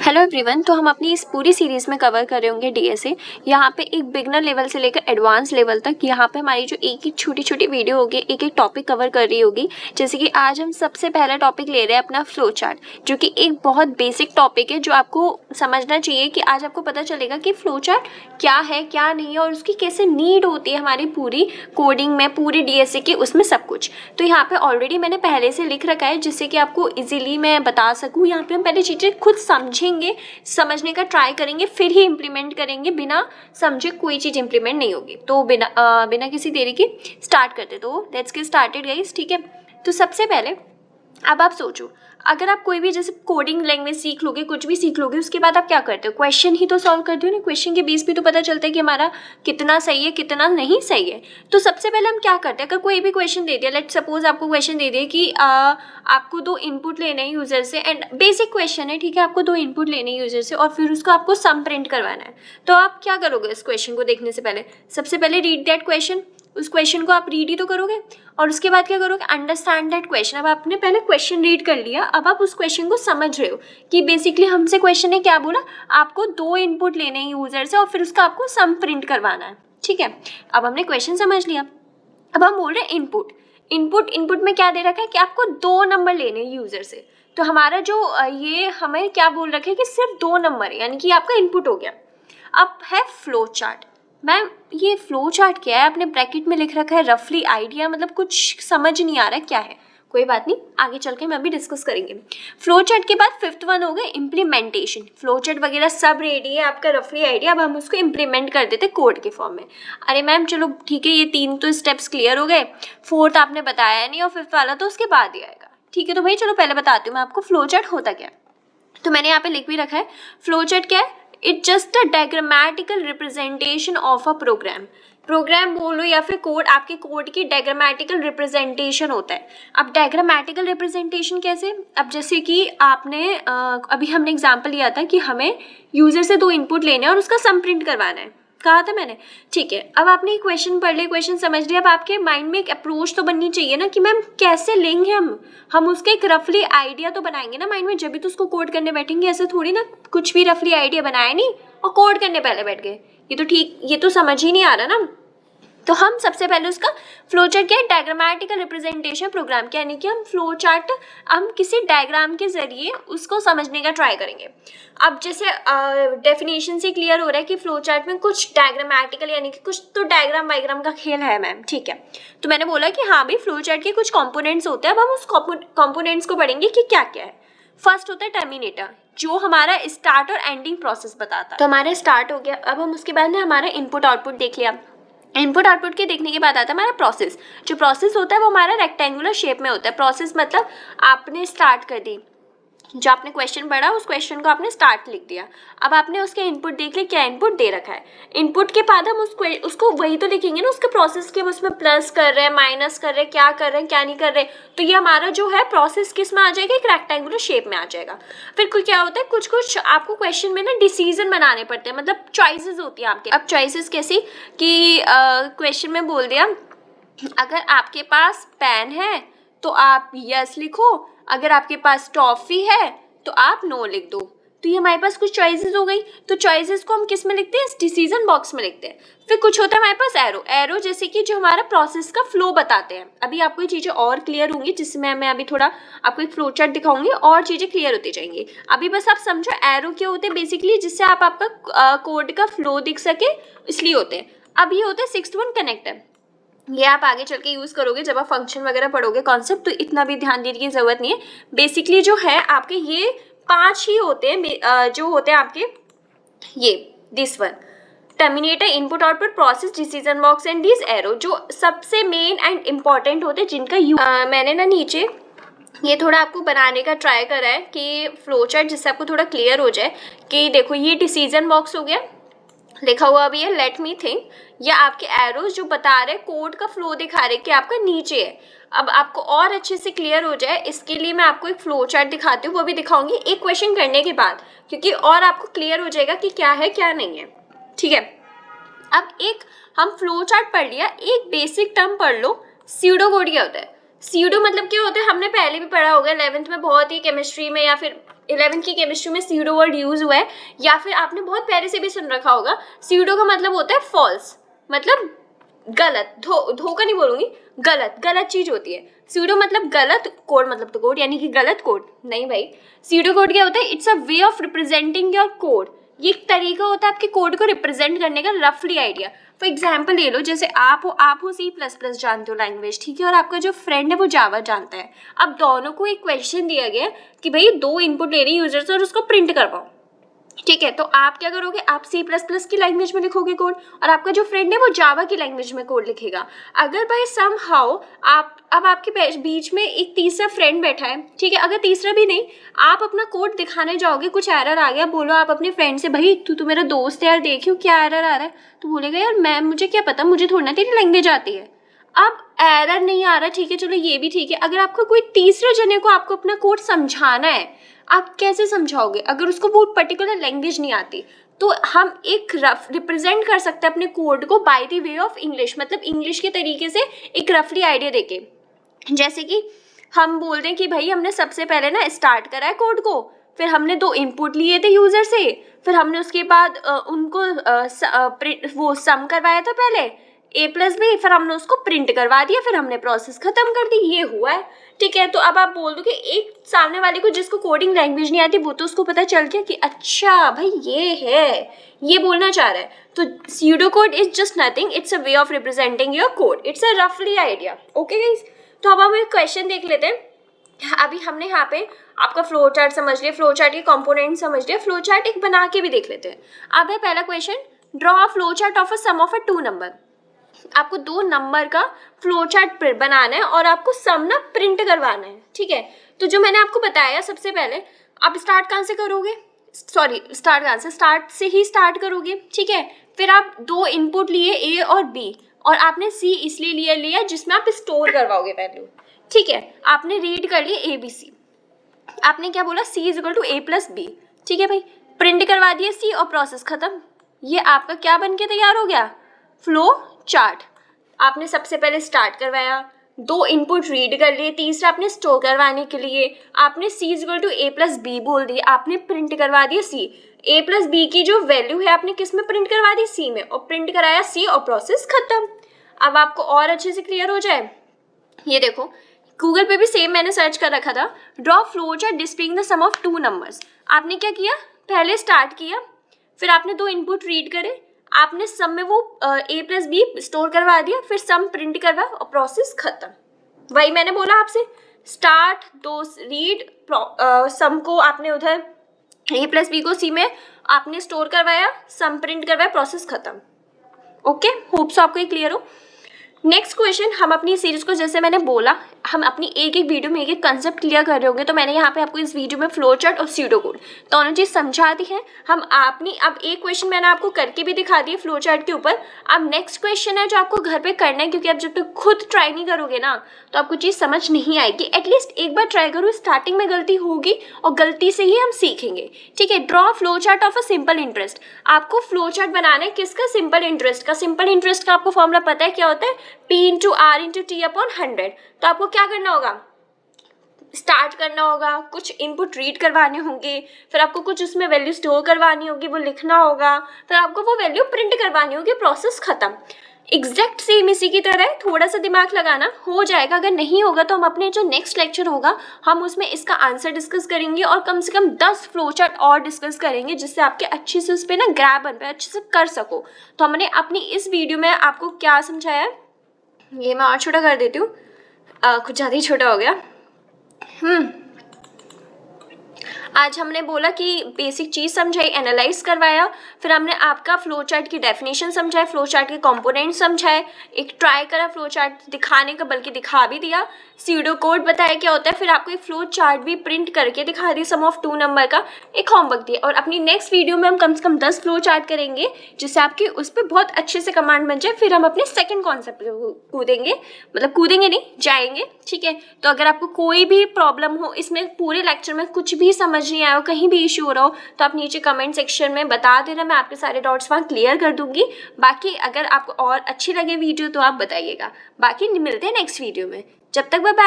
Hello everyone, तो हम अपनी इस पूरी सीरीज़ में कवर कर रहे होंगे डीएसए। यहाँ पे एक बिगनर लेवल से लेकर एडवांस लेवल तक यहाँ पे हमारी जो एक एक छोटी छोटी वीडियो होगी, एक एक टॉपिक कवर कर रही होगी। जैसे कि आज हम सबसे पहला टॉपिक ले रहे हैं अपना फ्लो चार्ट, जो कि एक बहुत बेसिक टॉपिक है जो आपको समझना चाहिए कि आज आपको पता चलेगा कि फ्लो चार्ट क्या है क्या नहीं है और उसकी कैसे नीड होती है हमारी पूरी कोडिंग में, पूरी डीएसए की, उसमें सब कुछ। तो यहाँ पे ऑलरेडी मैंने पहले से लिख रखा है जिससे कि आपको इजीली मैं बता सकूँ। यहाँ पे हम पहले चीज़ें खुद समझेंगे, समझने का ट्राई करेंगे, फिर ही इम्प्लीमेंट करेंगे। बिना समझे कोई चीज़ इम्प्लीमेंट नहीं होगी। तो बिना किसी देरी के स्टार्ट करते, तो लेट्स गेट स्टार्टेड गाइस। ठीक है, तो सबसे पहले अब आप सोचो, अगर आप कोई भी जैसे कोडिंग लैंग्वेज सीख लोगे, कुछ भी सीख लोगे, उसके बाद आप क्या करते हो? क्वेश्चन ही तो सॉल्व करते हो ना। क्वेश्चन के बेस पे तो पता चलता है कि हमारा कितना सही है कितना नहीं सही है। तो सबसे पहले हम क्या करते हैं, अगर कोई भी क्वेश्चन दे दिया, लेट सपोज आपको क्वेश्चन दे दिया कि आपको 2 इनपुट लेने हैं यूजर से, एंड बेसिक क्वेश्चन है, ठीक है, आपको 2 इनपुट लेने हैं यूजर से और फिर उसको आपको सम प्रिंट करवाना है। तो आप क्या करोगे? इस क्वेश्चन को देखने से पहले सबसे पहले रीड दैट क्वेश्चन, उस क्वेश्चन को आप रीड ही तो करोगे और उसके बाद क्या करोगे? Understand that question. अब आपने पहले क्वेश्चन रीड कर लिया, अब आप उस क्वेश्चन को समझ रहे हो कि बेसिकली हमसे क्वेश्चन ने क्या बोला, आपको 2 इनपुट लेने हैं यूजर से और फिर उसका आपको सम प्रिंट करवाना है। ठीक है, अब हमने क्वेश्चन समझ लिया। अब हम बोल रहे हैं इनपुट में क्या दे रखा है कि आपको 2 नंबर लेने हैं यूजर से। तो हमारा जो ये हमें क्या बोल रखा है कि सिर्फ 2 नंबर है, यानी कि आपका इनपुट हो गया। अब है फ्लो चार्ट। मैम ये फ्लो चार्ट क्या है? आपने ब्रैकेट में लिख रखा है रफली आइडिया, मतलब कुछ समझ नहीं आ रहा है क्या है। कोई बात नहीं, आगे चल के मैं भी डिस्कस करेंगे। फ्लो चार्ट के बाद 5th वन हो गया इम्प्लीमेंटेशन। फ्लो चार्ट वगैरह सब रेडी है, आपका रफली आइडिया, अब हम उसको इम्प्लीमेंट कर देते कोड के फॉर्म में। अरे मैम चलो ठीक है, ये 3 तो स्टेप्स क्लियर हो गए, 4th आपने बताया नहीं और 5th वाला तो उसके बाद ही आएगा। ठीक है, तो भाई चलो पहले बताती हूँ मैं आपको फ्लो चार्ट होता क्या है। तो मैंने यहाँ पे लिख भी रखा है, फ्लो चार्ट क्या है? It just a diagrammatical representation of a program बोलो या फिर कोड, आपके कोड की डायग्रामेटिकल रिप्रेजेंटेशन होता है। अब डायग्रामेटिकल रिप्रेजेंटेशन कैसे? अब जैसे कि आपने अभी हमने एग्जांपल लिया था कि हमें यूजर से 2 इनपुट लेने हैं और उसका सम प्रिंट करवाना है, कहा था मैंने। ठीक है, अब आपने क्वेश्चन पढ़ लिया, क्वेश्चन समझ लिया, अब आपके माइंड में एक अप्रोच तो बननी चाहिए ना कि मैम कैसे लेंगे हम उसके एक रफली आइडिया तो बनाएंगे ना माइंड में, जब भी तो उसको कोड करने बैठेंगे। ऐसे थोड़ी ना कुछ भी रफली आइडिया बनाया नहीं और कोड करने पहले बैठ गए, ये तो समझ ही नहीं आ रहा ना। तो हम सबसे पहले उसका फ्लो चार्ट क्या है? डायग्रामेटिकल रिप्रेजेंटेशन प्रोग्राम, यानी कि हम फ्लो चार्ट हम किसी डायग्राम के जरिए उसको समझने का ट्राई करेंगे। अब जैसे डेफिनेशन से क्लियर हो रहा है कि फ्लो चार्ट में कुछ डायग्रामेटिकल यानी कि कुछ तो डायग्राम वाइग्राम का खेल है मैम। ठीक है, तो मैंने बोला कि हाँ भाई फ्लो चार्ट के कुछ कंपोनेंट्स होते हैं। अब हम उस कंपोनेंट्स को पढ़ेंगे कि क्या क्या है। फर्स्ट होता है टर्मिनेटर, जो हमारा स्टार्ट और एंडिंग प्रोसेस बताता है। तो हमारा स्टार्ट हो गया। अब हम उसके बाद में हमारा इनपुट आउटपुट देख लिया। इनपुट आउटपुट के देखने के बाद आता है हमारा प्रोसेस। जो प्रोसेस होता है वो हमारा रेक्टेंगुलर शेप में होता है। प्रोसेस मतलब आपने स्टार्ट कर दी, जो आपने क्वेश्चन पढ़ा उस क्वेश्चन को आपने स्टार्ट लिख दिया। अब आपने उसके इनपुट देख लिया, क्या इनपुट दे रखा है। इनपुट के बाद हम उसको वही तो लिखेंगे ना, उसके प्रोसेस के, उसमें प्लस कर रहे हैं, माइनस कर रहे हैं, क्या कर रहे हैं क्या नहीं कर रहे। तो ये हमारा जो है प्रोसेस किस में आ जाएगा? एक रेक्टेंगुलर शेप में आ जाएगा। फिर क्या होता है, कुछ आपको क्वेश्चन में ना डिसीजन बनाने पड़ते हैं, मतलब चॉइसेस होती है आपके। अब चॉइसेस कैसी कि क्वेश्चन में बोल दिया अगर आपके पास पेन है तो आप यस लिखो, अगर आपके पास टॉफी है तो आप नो लिख दो। तो ये हमारे पास कुछ चॉइसेस हो गई। तो चॉइसेस को हम किस में लिखते हैं? इस डिसीजन बॉक्स में लिखते हैं। फिर कुछ होता है हमारे पास एरो जैसे कि जो हमारा प्रोसेस का फ्लो बताते हैं। अभी आपको ये चीज़ें और क्लियर होंगी, जिसमें मैं अभी थोड़ा आपको एक फ्लो चार्ट दिखाऊंगी और चीज़ें क्लियर होती जाएंगी। अभी बस आप समझो एरो क्या होते हैं बेसिकली, जिससे आप आपका कोड का फ्लो दिख सके, इसलिए होते हैं। अब ये होते हैं 6th वन कनेक्टर। ये आप आगे चल के यूज़ करोगे जब आप फंक्शन वगैरह पढ़ोगे कॉन्सेप्ट, तो इतना भी ध्यान देने की ज़रूरत नहीं है। बेसिकली जो है आपके ये 5 ही होते हैं, जो होते हैं आपके ये this one terminator, input output, process, decision box and this arrow, जो सबसे मेन एंड इम्पॉर्टेंट होते हैं, जिनका मैंने ना नीचे ये थोड़ा आपको बनाने का ट्राई करा है कि फ्लो चार्ट, जिससे आपको थोड़ा क्लियर हो जाए कि देखो ये डिसीजन बॉक्स हो गया, लिखा हुआ भी है लेट मी थिंक, या आपके एरोज जो बता रहे कोड का फ्लो दिखा रहे कि आपका नीचे है। अब आपको और अच्छे से क्लियर हो जाए इसके लिए मैं आपको एक फ्लो चार्ट दिखाती हूँ, वो भी दिखाऊंगी एक क्वेश्चन करने के बाद, क्योंकि और आपको क्लियर हो जाएगा कि क्या है क्या नहीं है। ठीक है, अब एक हम फ्लो चार्ट पढ़ लिया, एक बेसिक टर्म पढ़ लो, स्यूडो कोड क्या होता है। सीडो मतलब क्या होता है, हमने पहले भी पढ़ा होगा 11th में बहुत ही केमिस्ट्री में, या फिर 11th की केमिस्ट्री में सीडो वर्ड यूज हुआ है, या फिर आपने बहुत पहले से भी सुन रखा होगा। सीडो का मतलब होता है फॉल्स, मतलब गलत, धोखा नहीं बोलूंगी, गलत चीज होती है। सीडो मतलब गलत, कोड मतलब तो कोड, यानी कि गलत कोड नहीं भाई। सीडो कोड क्या होता है? It's a way of representing your code. ये एक तरीका होता है आपके कोड को रिप्रेजेंट करने का, रफली आइडिया। फॉर एग्जाम्पल ले लो, जैसे आप हो C++ जानते हो लैंग्वेज, ठीक है, और आपका जो फ्रेंड है वो जावा जानता है। अब दोनों को एक क्वेश्चन दिया गया कि भाई 2 इनपुट ले रहे हैं यूजर से और उसको प्रिंट करवाओ, ठीक है। तो आप क्या करोगे? आप C++ की लैंग्वेज में लिखोगे कोड, और आपका जो फ्रेंड है वो जावा की लैंग्वेज में कोड लिखेगा। अगर बाय सम हाउ अब आपके बीच में एक तीसरा फ्रेंड बैठा है, ठीक है, अगर तीसरा भी नहीं, आप अपना कोड दिखाने जाओगे, कुछ एरर आ गया, बोलो आप अपने फ्रेंड से, भाई तू तो मेरा दोस्त है यार, देखियो क्या एरर आ रहा है, तो बोलेगा यार मैम मुझे क्या पता, मुझे थोड़ी ना तेरी लैंग्वेज आती है। अब एरर नहीं आ रहा, ठीक है, चलो ये भी ठीक है। अगर आपका कोई तीसरे जने को आपको अपना कोड समझाना है, आप कैसे समझाओगे अगर उसको वो पर्टिकुलर लैंग्वेज नहीं आती? तो हम एक रफ रिप्रेजेंट कर सकते हैं अपने कोड को by the way of English, मतलब इंग्लिश के तरीके से एक रफली आइडिया देके। जैसे कि हम बोल दें कि भाई हमने सबसे पहले ना स्टार्ट करा है कोड को, फिर हमने 2 इनपुट लिए थे यूजर से, फिर हमने उसके बाद उनको वो सम करवाया था पहले A+B, फिर हमने उसको प्रिंट करवा दिया, फिर हमने प्रोसेस खत्म कर दी, ये हुआ है, ठीक है। तो अब आप बोल दो कि एक सामने वाले को जिसको कोडिंग लैंग्वेज नहीं आती, वो तो उसको पता चल गया कि अच्छा भाई ये है, ये बोलना चाह रहा है। तो pseudo code is just nothing, it's a way of representing your code, it's a रफली आइडिया। ओके गाइस, तो अब हम एक क्वेश्चन देख लेते हैं। अभी हमने यहाँ पे आपका फ्लो चार्ट समझ लिया, फ्लो चार्ट के कंपोनेंट समझ लिया, फ्लो चार्ट एक बना के भी देख लेते हैं। अब है पहला question, draw a flow chart of a sum of a 2 number. आपको 2 नंबर का फ्लो चार्ट बनाना है और आपको सम ना प्रिंट करवाना है, ठीक है। तो जो मैंने आपको बताया, सबसे पहले आप स्टार्ट कहाँ से करोगे? स्टार्ट से ही स्टार्ट करोगे, ठीक है। फिर आप 2 इनपुट लिए A और B, और आपने C इसलिए लिया जिसमें आप स्टोर करवाओगे वैल्यू, ठीक है। आपने रीड कर लिए ABC, आपने क्या बोला? C = A+B, ठीक है भाई, प्रिंट करवा दिए C और प्रोसेस खत्म। ये आपका क्या बन के तैयार हो गया? Flow chart. आपने सबसे पहले स्टार्ट करवाया, 2 इनपुट रीड कर लिए, तीसरा आपने स्टोर करवाने के लिए आपने C = A+B बोल दिया, आपने प्रिंट करवा दिया C। A+B की जो वैल्यू है आपने किस में प्रिंट करवा दी? C में, और प्रिंट कराया C और प्रोसेस खत्म। अब आपको और अच्छे से क्लियर हो जाए, ये देखो गूगल पे भी सेम मैंने सर्च कर रखा था, draw flow chart displaying the sum of 2 numbers. आपने क्या किया? पहले स्टार्ट किया, फिर आपने 2 इनपुट रीड करे, आपने सम में वो A+B स्टोर करवा दिया, फिर सम प्रिंट करवा और प्रोसेस खत्म। वही मैंने बोला आपसे, स्टार्ट 2 रीड, सम को आपने उधर A+B को C में आपने स्टोर करवाया, सम प्रिंट करवाया, प्रोसेस खत्म। ओके, होप सो आपको ये क्लियर हो। नेक्स्ट क्वेश्चन, हम अपनी सीरीज को, जैसे मैंने बोला, हम अपनी एक वीडियो में एक कंसेप्ट क्लियर कर रहे होंगे, तो मैंने यहाँ पे आपको इस वीडियो में फ्लो चार्ट और स्यूडो कोड दोनों चीज़ समझा दी है। हम अपनी अब एक क्वेश्चन मैंने आपको करके भी दिखा दिया फ्लो चार्ट के ऊपर। अब नेक्स्ट क्वेश्चन है जो आपको घर पे करना है, क्योंकि आप जब तक खुद ट्राई नहीं करोगे ना तो आपको चीज़ समझ नहीं आएगी। एटलीस्ट एक बार ट्राई करो, स्टार्टिंग में गलती होगी और गलती से ही हम सीखेंगे, ठीक है। Draw flow chart of a simple interest. आपको फ्लो चार्ट बनाना है किसका? सिंपल इंटरेस्ट का। सिंपल इंटरेस्ट का आपको फॉर्मूला पता है क्या होता है? P × R × T/100। तो आपको क्या करना होगा? स्टार्ट करना होगा, कुछ इनपुट रीड करवाने होंगे, फिर आपको कुछ उसमें वैल्यू स्टोर करवानी होगी, वो लिखना होगा, फिर आपको वो वैल्यू प्रिंट करवानी होगी, प्रोसेस खत्म। एग्जैक्ट सेम इसी की तरह है, थोड़ा सा दिमाग लगाना, हो जाएगा। अगर नहीं होगा तो हम अपने जो नेक्स्ट लेक्चर होगा हम उसमें इसका आंसर डिस्कस करेंगे, और कम से कम 10 फ्लो चार्ट और डिस्कस करेंगे, जिससे आपके अच्छे से उस पर ना ग्रैब बन पाए, अच्छे से कर सको। तो हमने अपनी इस वीडियो में आपको क्या समझाया है, ये मैं और छोटा कर देती हूँ, कुछ ज़्यादा ही छोटा हो गया। आज हमने बोला कि बेसिक चीज़ समझाई, एनालाइज करवाया, फिर हमने आपका फ्लो चार्ट की डेफिनेशन समझाए, फ्लो चार्ट के कंपोनेंट समझाए, एक ट्राई करा फ्लो चार्ट दिखाने का, बल्कि दिखा भी दिया, स्यूडो कोड बताया क्या होता है, फिर आपको एक फ्लो चार्ट भी प्रिंट करके दिखा दी सम ऑफ 2 नंबर का, एक होमवर्क दिया। और अपनी नेक्स्ट वीडियो में हम कम से कम 10 फ्लो चार्ट करेंगे, जिससे आपके उस पर बहुत अच्छे से कमांड बन जाए। फिर हम अपने सेकंड कॉन्सेप्ट कूदेंगे, मतलब कूदेंगे नहीं, जाएंगे, ठीक है। तो अगर आपको कोई भी प्रॉब्लम हो, इसमें पूरे लेक्चर में कुछ भी समझ नहीं आया हो, कहीं भी इशू हो रहा हो, तो आप नीचे कमेंट सेक्शन में बता देना, मैं आपके सारे डाउट्स वहाँ क्लियर कर दूंगी। बाकी अगर आपको और अच्छी लगे वीडियो तो आप बताइएगा। बाकी मिलते हैं नेक्स्ट वीडियो में। जब तक बाय बाय।